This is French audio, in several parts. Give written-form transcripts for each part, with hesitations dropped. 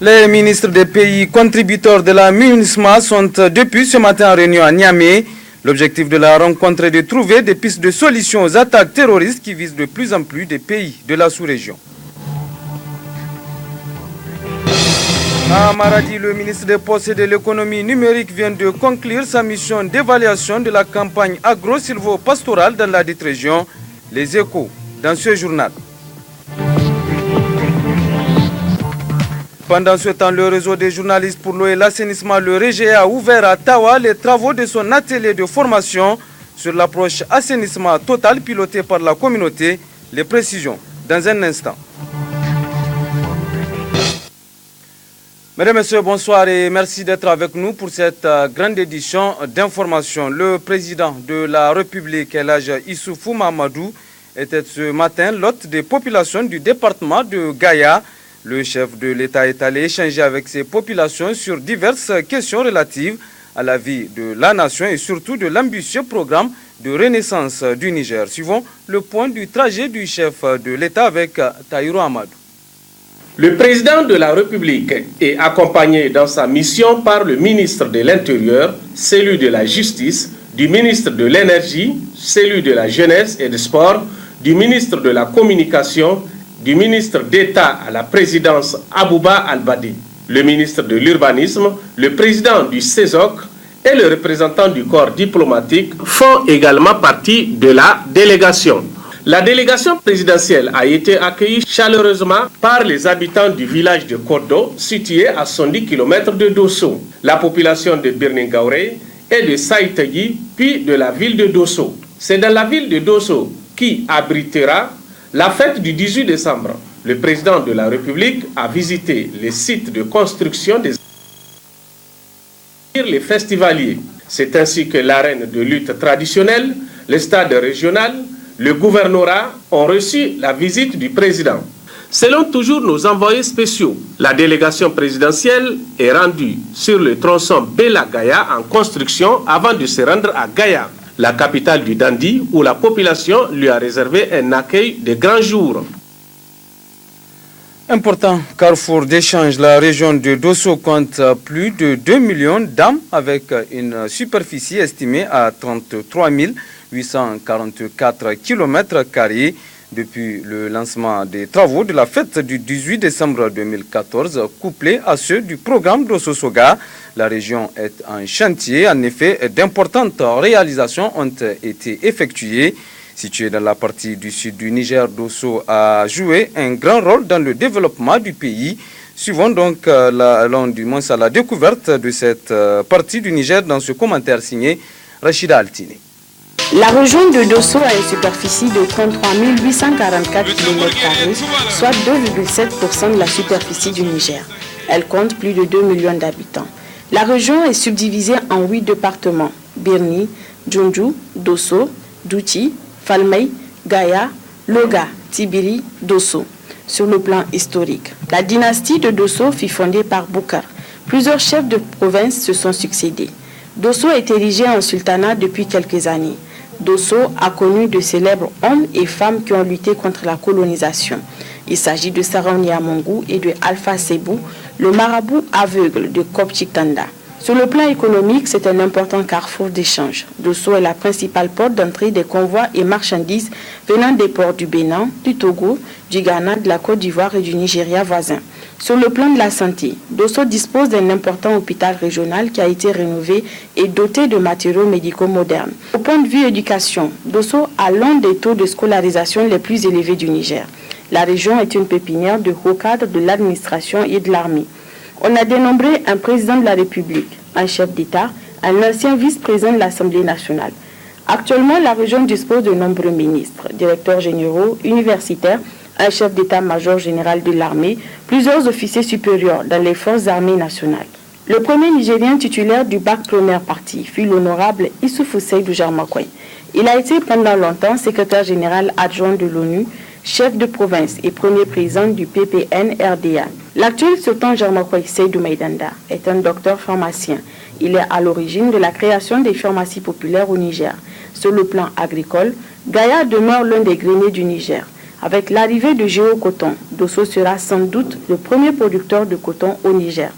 Les ministres des pays contributeurs de la MINUSMA sont depuis ce matin en réunion à Niamey. L'objectif de la rencontre est de trouver des pistes de solutions aux attaques terroristes qui visent de plus en plus des pays de la sous-région. À Maradi, le ministre des Postes et de l'économie numérique vient de conclure sa mission d'évaluation de la campagne agro-silvo-pastorale dans la dite région. Les Échos dans ce journal. Pendant ce temps, le réseau des journalistes pour l'eau et l'assainissement, le REGE, a ouvert à Tawa les travaux de son atelier de formation sur l'approche assainissement total pilotée par la communauté. Les précisions dans un instant. Mesdames et messieurs, bonsoir et merci d'être avec nous pour cette grande édition d'information. Le président de la République, El Hadj Issoufou Mahamadou, était ce matin l'hôte des populations du département de Gaya. Le chef de l'État est allé échanger avec ces populations sur diverses questions relatives à la vie de la nation et surtout de l'ambitieux programme de renaissance du Niger. Suivons le point du trajet du chef de l'État avec Tahirou Amadou. Le président de la République est accompagné dans sa mission par le ministre de l'Intérieur, celui de la Justice, du ministre de l'Énergie, celui de la Jeunesse et du Sport, du ministre de la Communication, du ministre d'État à la présidence Abouba Al-Badi, le ministre de l'Urbanisme, le président du CESOC et le représentant du corps diplomatique font également partie de la délégation. La délégation présidentielle a été accueillie chaleureusement par les habitants du village de Kodo, situé à 110 km de Dosso, la population de Birningaure et de Saïtagui, puis de la ville de Dosso. C'est dans la ville de Dosso qui abritera la fête du 18 décembre. Le président de la République a visité les sites de construction des les festivaliers. C'est ainsi que l'arène de lutte traditionnelle, le stade régional, le gouvernorat ont reçu la visite du président. Selon toujours nos envoyés spéciaux, la délégation présidentielle est rendue sur le tronçon Bela-Gaya en construction avant de se rendre à Gaya, la capitale du Dandi, où la population lui a réservé un accueil de grand jour. Important carrefour d'échange, la région de Dosso compte plus de 2 millions d'âmes avec une superficie estimée à 33 844 km². Depuis le lancement des travaux de la fête du 18 décembre 2014, couplé à ceux du programme Dosso Soga, la région est en chantier. En effet, d'importantes réalisations ont été effectuées. Située dans la partie du sud du Niger, Dosso a joué un grand rôle dans le développement du pays. Suivons donc à la découverte de cette partie du Niger dans ce commentaire signé Rachida Altine. La région de Dosso a une superficie de 33 844 km², soit 2,7% de la superficie du Niger. Elle compte plus de 2 millions d'habitants. La région est subdivisée en 8 départements: Birni, Djoundjou, Dosso, Douti, Falmey, Gaya, Loga, Tibiri, Dosso. Sur le plan historique, la dynastie de Dosso fut fondée par Boukar. Plusieurs chefs de province se sont succédés. Dosso est érigé en sultanat depuis quelques années. Dosso a connu de célèbres hommes et femmes qui ont lutté contre la colonisation. Il s'agit de Sarauni Amongou et de Alpha Sebou, le marabout aveugle de Kopchik-Tanda. Sur le plan économique, c'est un important carrefour d'échange. Dosso est la principale porte d'entrée des convois et marchandises venant des ports du Bénin, du Togo, du Ghana, de la Côte d'Ivoire et du Nigeria voisin. Sur le plan de la santé, Dosso dispose d'un important hôpital régional qui a été rénové et doté de matériaux médicaux modernes. Au point de vue éducation, Dosso a l'un des taux de scolarisation les plus élevés du Niger. La région est une pépinière de hauts cadres de l'administration et de l'armée. On a dénombré un président de la République, un chef d'État, un ancien vice-président de l'Assemblée nationale. Actuellement, la région dispose de nombreux ministres, directeurs généraux, universitaires, un chef d'état-major général de l'armée, plusieurs officiers supérieurs dans les forces armées nationales. Le premier Nigérien titulaire du bac première partie fut l'honorable Issoufou Seydou Jarmakoy. Il a été pendant longtemps secrétaire général adjoint de l'ONU, chef de province et premier président du PPN-RDA. L'actuel sultan Jarmakoy Seydou Maïdanda est un docteur pharmacien. Il est à l'origine de la création des pharmacies populaires au Niger. Sur le plan agricole, Gaya demeure l'un des greniers du Niger. Avec l'arrivée de Géocoton, Dosso sera sans doute le premier producteur de coton au Niger.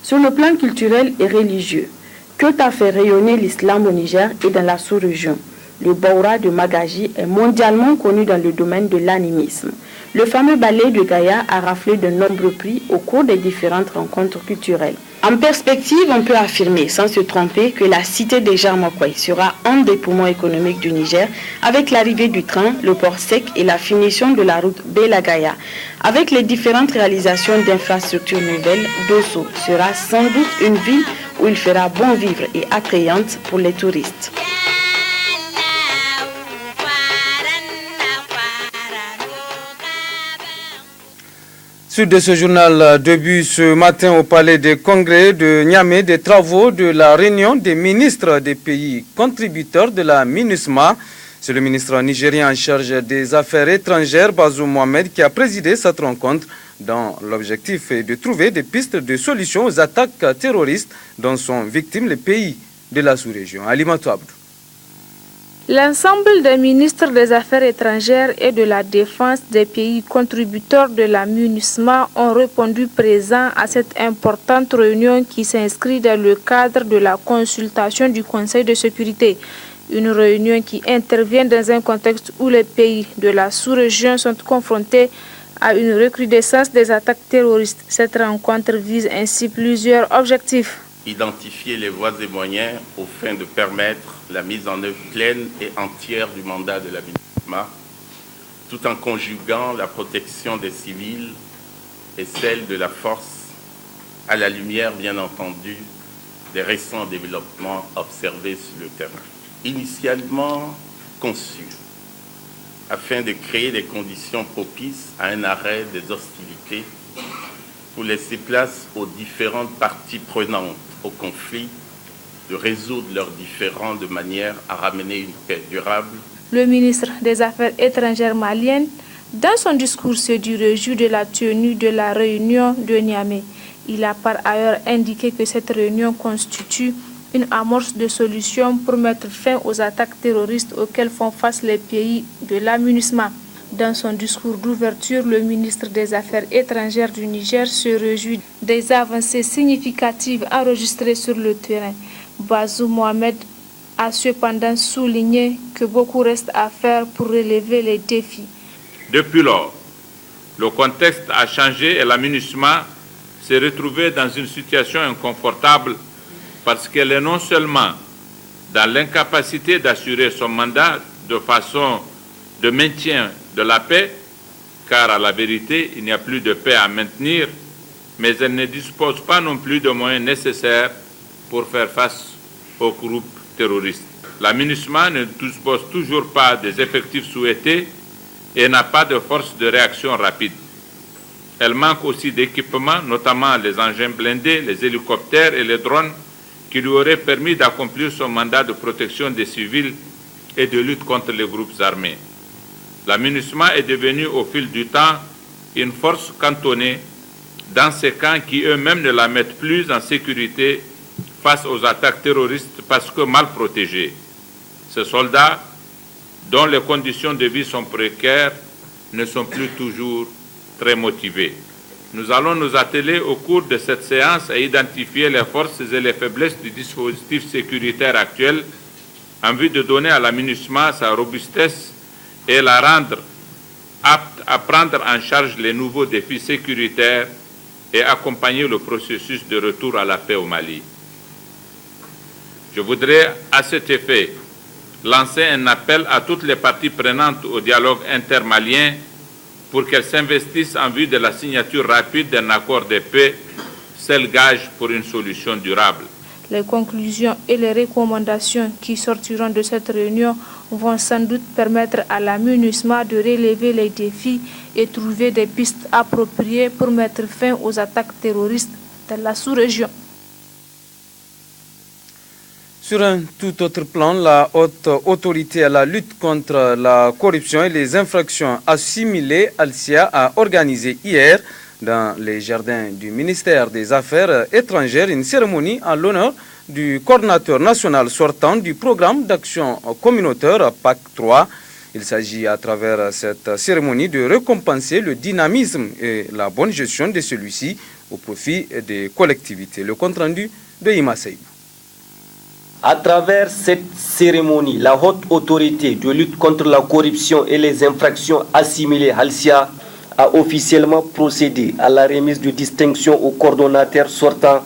Sur le plan culturel et religieux, Kyoto a fait rayonner l'islam au Niger et dans la sous-région. Le Baoura de Magaji est mondialement connu dans le domaine de l'animisme. Le fameux ballet de Gaya a raflé de nombreux prix au cours des différentes rencontres culturelles. En perspective, on peut affirmer sans se tromper que la cité des Jarmakoy sera un des poumons économiques du Niger avec l'arrivée du train, le port sec et la finition de la route Bela-Gaya. Avec les différentes réalisations d'infrastructures nouvelles, Dosso sera sans doute une ville où il fera bon vivre et attrayante pour les touristes. Suite de ce journal, début ce matin au palais des congrès de Niamey, des travaux de la réunion des ministres des pays contributeurs de la MINUSMA. C'est le ministre nigérien en charge des affaires étrangères, Bazoum Mohamed, qui a présidé cette rencontre dont l'objectif est de trouver des pistes de solutions aux attaques terroristes dont sont victimes les pays de la sous-région. Alimatou Abdou. L'ensemble des ministres des Affaires étrangères et de la Défense des pays contributeurs de la MINUSMA ont répondu présents à cette importante réunion qui s'inscrit dans le cadre de la consultation du Conseil de sécurité. Une réunion qui intervient dans un contexte où les pays de la sous-région sont confrontés à une recrudescence des attaques terroristes. Cette rencontre vise ainsi plusieurs objectifs. Identifier les voies et moyens aux fins de permettre la mise en œuvre pleine et entière du mandat de la MINUSMA, tout en conjuguant la protection des civils et celle de la force à la lumière, bien entendu, des récents développements observés sur le terrain. Initialement conçu afin de créer les conditions propices à un arrêt des hostilités pour laisser place aux différentes parties prenantes au conflit, de résoudre leurs différends de manière à ramener une paix durable. Le ministre des Affaires étrangères malien, dans son discours, se dit réjoui de la tenue de la réunion de Niamey. Il a par ailleurs indiqué que cette réunion constitue une amorce de solutions pour mettre fin aux attaques terroristes auxquelles font face les pays de la MINUSMA. Dans son discours d'ouverture, le ministre des Affaires étrangères du Niger se réjouit des avancées significatives enregistrées sur le terrain. Bazoum Mohamed a cependant souligné que beaucoup reste à faire pour relever les défis. Depuis lors, le contexte a changé et la MINUSMA s'est retrouvée dans une situation inconfortable parce qu'elle est non seulement dans l'incapacité d'assurer son mandat de façon de maintien de la paix, car à la vérité, il n'y a plus de paix à maintenir, mais elle ne dispose pas non plus de moyens nécessaires pour faire face aux groupes terroristes. La MINUSMA ne dispose toujours pas des effectifs souhaités et n'a pas de force de réaction rapide. Elle manque aussi d'équipements, notamment les engins blindés, les hélicoptères et les drones, qui lui auraient permis d'accomplir son mandat de protection des civils et de lutte contre les groupes armés. La MINUSMA est devenue au fil du temps une force cantonnée dans ces camps qui eux-mêmes ne la mettent plus en sécurité face aux attaques terroristes parce que mal protégés. Ces soldats, dont les conditions de vie sont précaires, ne sont plus toujours très motivés. Nous allons nous atteler au cours de cette séance à identifier les forces et les faiblesses du dispositif sécuritaire actuel en vue de donner à la MINUSMA sa robustesse et la rendre apte à prendre en charge les nouveaux défis sécuritaires et accompagner le processus de retour à la paix au Mali. Je voudrais à cet effet lancer un appel à toutes les parties prenantes au dialogue intermalien pour qu'elles s'investissent en vue de la signature rapide d'un accord de paix, seul gage pour une solution durable. Les conclusions et les recommandations qui sortiront de cette réunion vont sans doute permettre à la MINUSMA de relever les défis et trouver des pistes appropriées pour mettre fin aux attaques terroristes dans la sous-région. Sur un tout autre plan, la haute autorité à la lutte contre la corruption et les infractions assimilées, Alcia, a organisé hier dans les jardins du ministère des Affaires étrangères une cérémonie en l'honneur du coordinateur national sortant du programme d'action communautaire PAC 3. Il s'agit à travers cette cérémonie de récompenser le dynamisme et la bonne gestion de celui-ci au profit des collectivités. Le compte-rendu de Ima Seïb. À travers cette cérémonie, la haute autorité de lutte contre la corruption et les infractions assimilées, Alcia, a officiellement procédé à la remise de distinction au coordonnateur sortant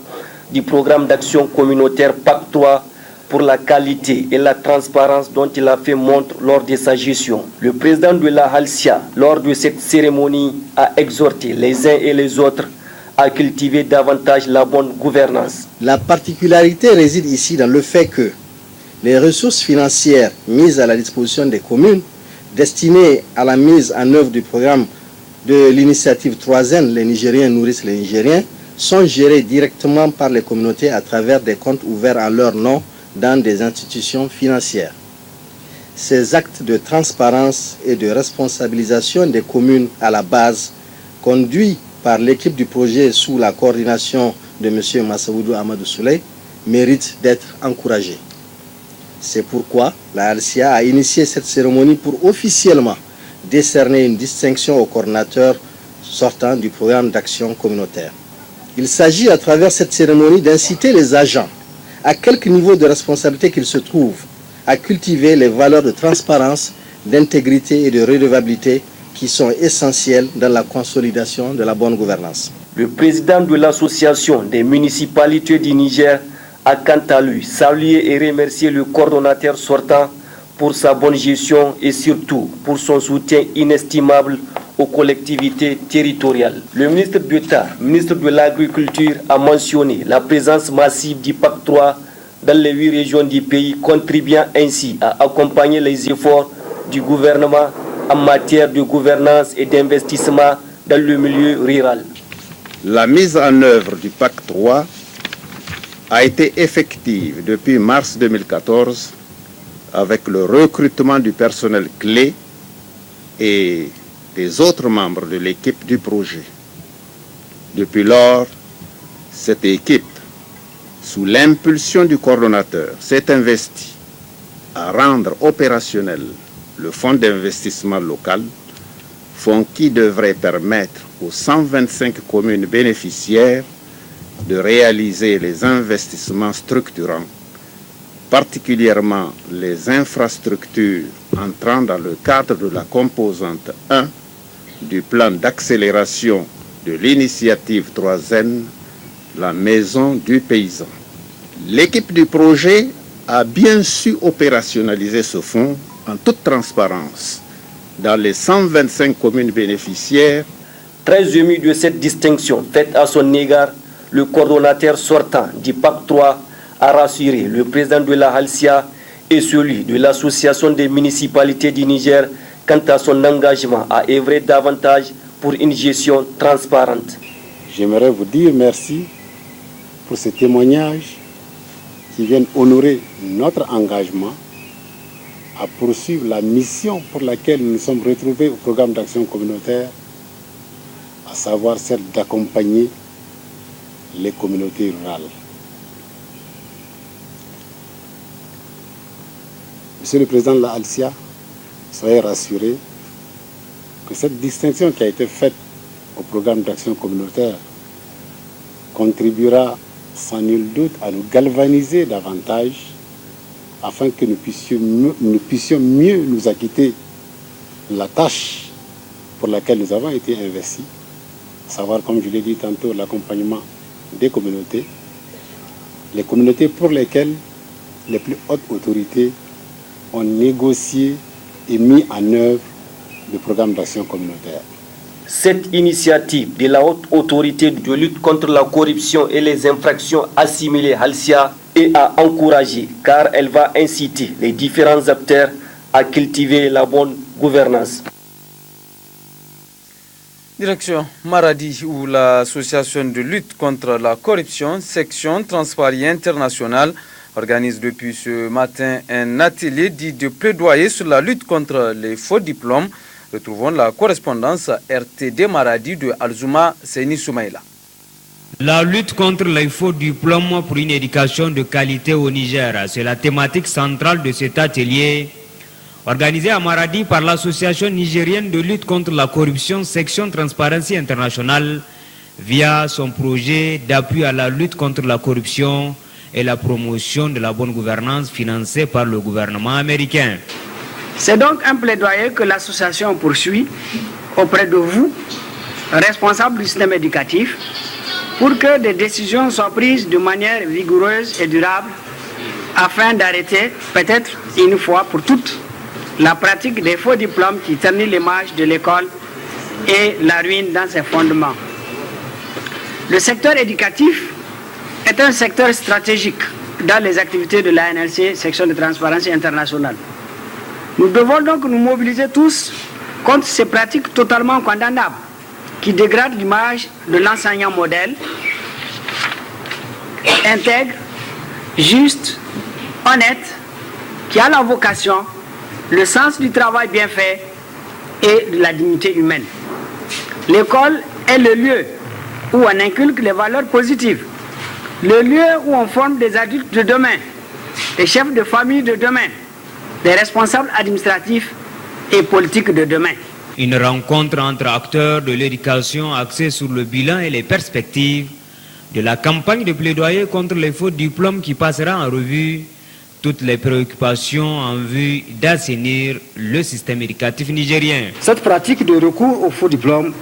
du programme d'action communautaire PAC 3 pour la qualité et la transparence dont il a fait montre lors de sa gestion. Le président de la Alcia, lors de cette cérémonie, a exhorté les uns et les autres à cultiver davantage la bonne gouvernance. La particularité réside ici dans le fait que les ressources financières mises à la disposition des communes destinées à la mise en œuvre du programme de l'initiative 3N, les Nigériens nourrissent les Nigériens, sont gérées directement par les communautés à travers des comptes ouverts en leur nom dans des institutions financières. Ces actes de transparence et de responsabilisation des communes à la base, conduits par l'équipe du projet sous la coordination de M. Massaoudou Amadou Souley, méritent d'être encouragés. C'est pourquoi la Alcia a initié cette cérémonie pour officiellement décerner une distinction au coordinateur sortant du programme d'action communautaire. Il s'agit à travers cette cérémonie d'inciter les agents, à quelque niveau de responsabilité qu'ils se trouvent, à cultiver les valeurs de transparence, d'intégrité et de redevabilité qui sont essentielles dans la consolidation de la bonne gouvernance. Le président de l'association des municipalités du Niger a quant à lui salué et remercié le coordonnateur sortant pour sa bonne gestion et surtout pour son soutien inestimable aux collectivités territoriales. Le ministre d'État, ministre de l'Agriculture, a mentionné la présence massive du PAC 3 dans les 8 régions du pays, contribuant ainsi à accompagner les efforts du gouvernement en matière de gouvernance et d'investissement dans le milieu rural. La mise en œuvre du PAC 3 a été effective depuis mars 2014 avec le recrutement du personnel clé et des autres membres de l'équipe du projet. Depuis lors, cette équipe, sous l'impulsion du coordonnateur, s'est investie à rendre opérationnel le fonds d'investissement local, fonds qui devrait permettre aux 125 communes bénéficiaires de réaliser les investissements structurants, particulièrement les infrastructures entrant dans le cadre de la composante 1 du plan d'accélération de l'initiative 3N, la maison du paysan. L'équipe du projet a bien su opérationnaliser ce fonds en toute transparence dans les 125 communes bénéficiaires. Très ému de cette distinction faite à son égard, le coordonnateur sortant du PAC 3 a rassuré le président de la Alcia et celui de l'Association des municipalités du Niger quant à son engagement à œuvrer davantage pour une gestion transparente. J'aimerais vous dire merci pour ces témoignages qui viennent honorer notre engagement à poursuivre la mission pour laquelle nous nous sommes retrouvés au programme d'action communautaire, à savoir celle d'accompagner les communautés rurales. Monsieur le Président de la Alcia, soyez rassurés que cette distinction qui a été faite au programme d'action communautaire contribuera sans nul doute à nous galvaniser davantage afin que nous puissions mieux nous acquitter de la tâche pour laquelle nous avons été investis, à savoir, comme je l'ai dit tantôt, l'accompagnement des communautés, les communautés pour lesquelles les plus hautes autorités ont négocié et mis en œuvre le programme d'action communautaire. Cette initiative de la haute autorité de lutte contre la corruption et les infractions assimilées Alcia est à encourager car elle va inciter les différents acteurs à cultiver la bonne gouvernance. Direction Maradi, où l'association de lutte contre la corruption, section Transparency International, organise depuis ce matin un atelier dit de plaidoyer sur la lutte contre les faux diplômes. Retrouvons la correspondance RTD Maradi de Alzouma Seni Soumaïla. La lutte contre les faux diplômes pour une éducation de qualité au Niger, c'est la thématique centrale de cet atelier organisé à Maradi par l'Association nigérienne de lutte contre la corruption, section Transparency International, via son projet d'appui à la lutte contre la corruption et la promotion de la bonne gouvernance financé par le gouvernement américain. C'est donc un plaidoyer que l'association poursuit auprès de vous, responsables du système éducatif, pour que des décisions soient prises de manière vigoureuse et durable afin d'arrêter, peut-être une fois pour toutes, la pratique des faux diplômes qui ternit l'image de l'école et la ruine dans ses fondements. Le secteur éducatif est un secteur stratégique dans les activités de l'ANLC, section de Transparency International. Nous devons donc nous mobiliser tous contre ces pratiques totalement condamnables qui dégradent l'image de l'enseignant modèle, intègre, juste, honnête, qui a la vocation, le sens du travail bien fait et de la dignité humaine. L'école est le lieu où on inculque les valeurs positives, le lieu où on forme des adultes de demain, des chefs de famille de demain, des responsables administratifs et politiques de demain. Une rencontre entre acteurs de l'éducation axée sur le bilan et les perspectives de la campagne de plaidoyer contre les faux diplômes qui passera en revue toutes les préoccupations en vue d'assainir le système éducatif nigérien. Cette pratique de recours aux faux diplômes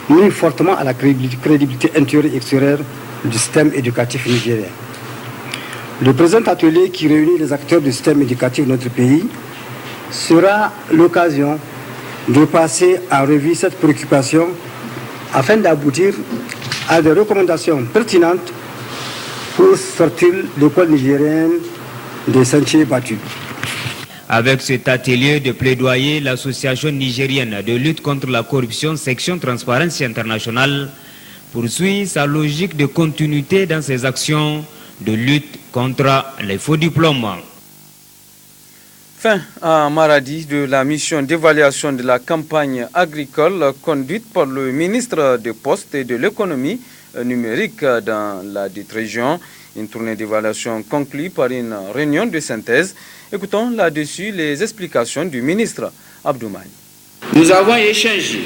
nuit fortement à la crédibilité intérieure et extérieure du système éducatif nigérien. Le présent atelier qui réunit les acteurs du système éducatif de notre pays sera l'occasion de passer en revue cette préoccupation afin d'aboutir à des recommandations pertinentes pour sortir l'école nigérienne des sentiers battus. Avec cet atelier de plaidoyer, l'association nigérienne de lutte contre la corruption, section Transparency International, poursuit sa logique de continuité dans ses actions de lutte contre les faux diplômes. Fin à Maradi de la mission d'évaluation de la campagne agricole conduite par le ministre des Postes et de l'économie numérique dans la dite région. Une tournée d'évaluation conclue par une réunion de synthèse. Écoutons là-dessus les explications du ministre Abdoumaï. Nous avons échangé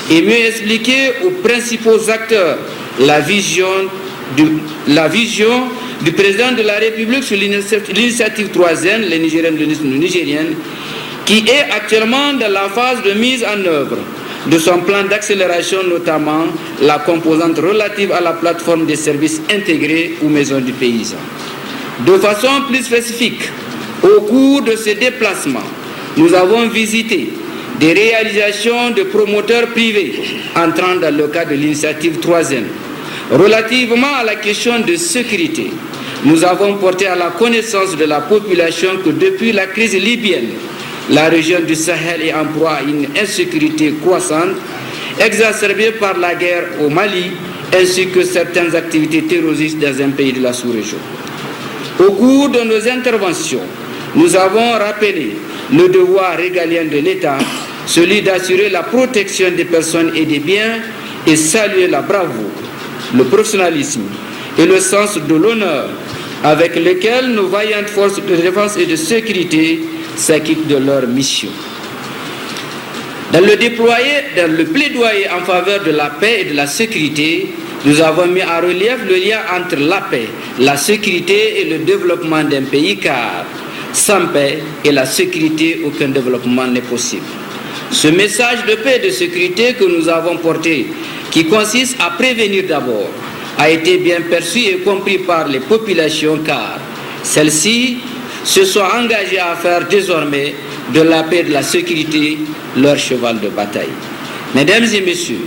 et mieux expliqué aux principaux acteurs la vision du président de la République sur l'initiative 3N, les Nigériennes, qui est actuellement dans la phase de mise en œuvre de son plan d'accélération, notamment la composante relative à la plateforme des services intégrés ou maisons du paysan. De façon plus spécifique, au cours de ces déplacements, nous avons visité des réalisations de promoteurs privés entrant dans le cadre de l'initiative 3N. Relativement à la question de sécurité, nous avons porté à la connaissance de la population que depuis la crise libyenne, la région du Sahel est en proie à une insécurité croissante, exacerbée par la guerre au Mali, ainsi que certaines activités terroristes dans un pays de la sous-région. Au cours de nos interventions, nous avons rappelé le devoir régalien de l'État, celui d'assurer la protection des personnes et des biens, et saluer la bravoure, le professionnalisme et le sens de l'honneur avec lesquels nos vaillantes forces de défense et de sécurité s'acquittent de leur mission. Dans le plaidoyer en faveur de la paix et de la sécurité, nous avons mis en relief le lien entre la paix, la sécurité et le développement d'un pays, car sans paix et la sécurité, aucun développement n'est possible. Ce message de paix et de sécurité que nous avons porté, qui consiste à prévenir d'abord, a été bien perçu et compris par les populations, car celles-ci se sont engagées à faire désormais de la paix et de la sécurité leur cheval de bataille. Mesdames et messieurs,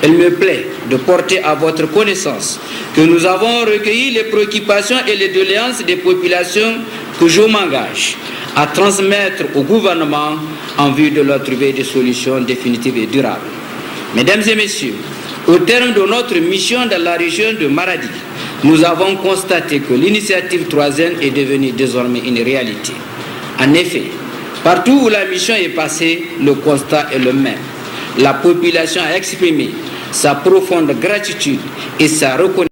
il me plaît de porter à votre connaissance que nous avons recueilli les préoccupations et les doléances des populations que je m'engage à transmettre au gouvernement en vue de leur trouver des solutions définitives et durables. Mesdames et messieurs, au terme de notre mission dans la région de Maradi, nous avons constaté que l'initiative 3N est devenue désormais une réalité. En effet, partout où la mission est passée, le constat est le même. La population a exprimé sa profonde gratitude et sa reconnaissance